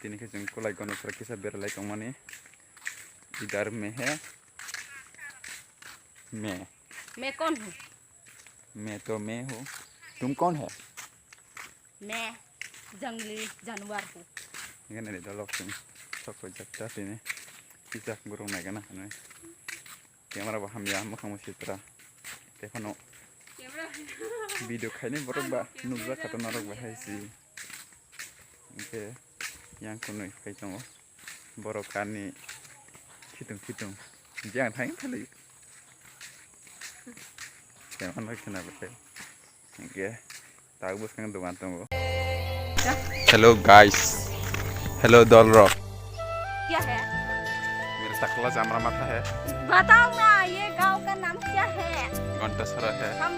तीन के जों कोलाई गनो सर किसा बेरलाई तंगमाने इधर में है मैं कौन हूँ? मैं तो मैं हूँ। तुम कौन है? मैं जंगली जानवर हूँ। ये नहीं तो लोग तुम सबको जगता तीने किसा गुरु नहीं करना है कैमरा बाहम या मुखाम चित्रा देखो नो वीडियो खाने बरोबा नुब्जा खातो नरक बाहाय सी okay yang kuno kai tongo borok kani khitung jang thang thali keman nak kena bete oke tahu bos kan dukan tongo hello guys hello dolrok क्या है? मेरा सकला जामरा माथा है बताओ ना ये गांव का नाम क्या है? घंटा सरा है हम